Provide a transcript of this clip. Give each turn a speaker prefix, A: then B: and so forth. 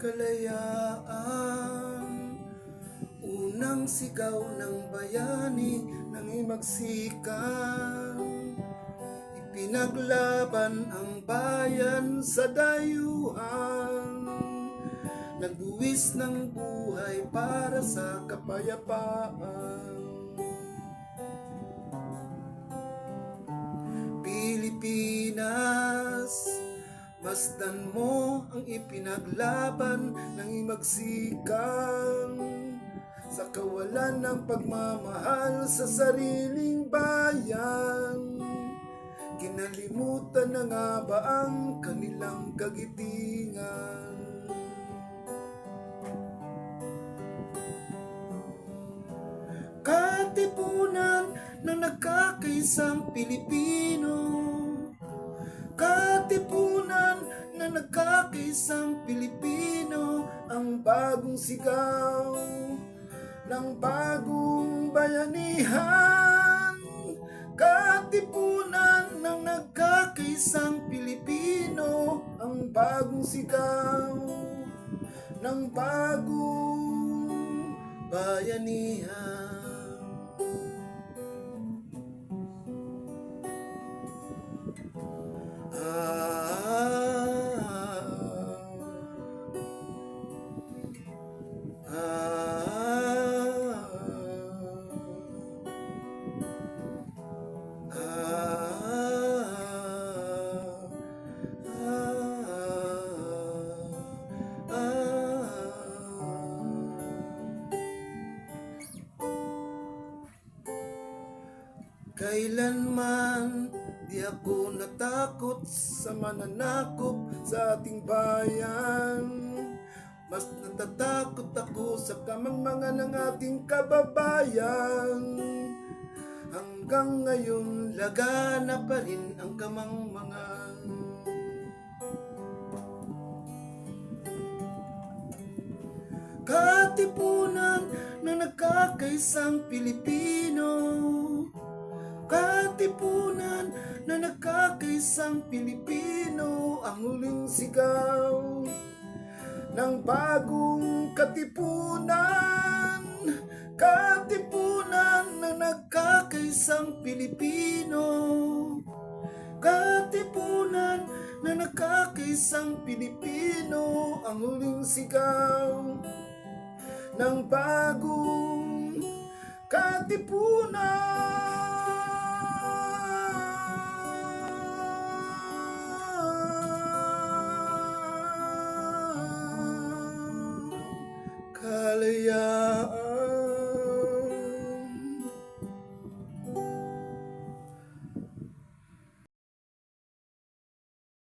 A: kalayaan. Unang sigaw ng bayani nang imagsikan, ipinaglaban ang bayan sa dayuhan, nagbuwis ng buhay para sa kapayapaan. Pilipinas, masdan mo ang ipinaglaban ng imagsikan, sa kawalan ng pagmamahal sa sariling bayan. Kinalimutan na nga ba ang kanilang kagitingan? Katipunan na nagkakaisang Pilipino, katipunan na nagkakaisang Pilipino, ang bagong sigaw ng bagong bayanihan. Katipunan ng nagkakaisang Pilipino, ang bagong sigaw ng bagong bayanihan. Kailanman di ako natakot sa mananakop sa ating bayan. Mas natatakot ako sa kamangmangan ng ating kababayan. Hanggang ngayon lagana pa rin ang kamangmangan. Katipunan na nagkakaisang Pilipino, katipunan na nagkakaisang Pilipino, ang huling sigaw ng bagong katipunan. Katipunan na nagkakaisang Pilipino, katipunan na nagkakaisang Pilipino, ang huling sigaw ng bagong katipunan. Kalayaan.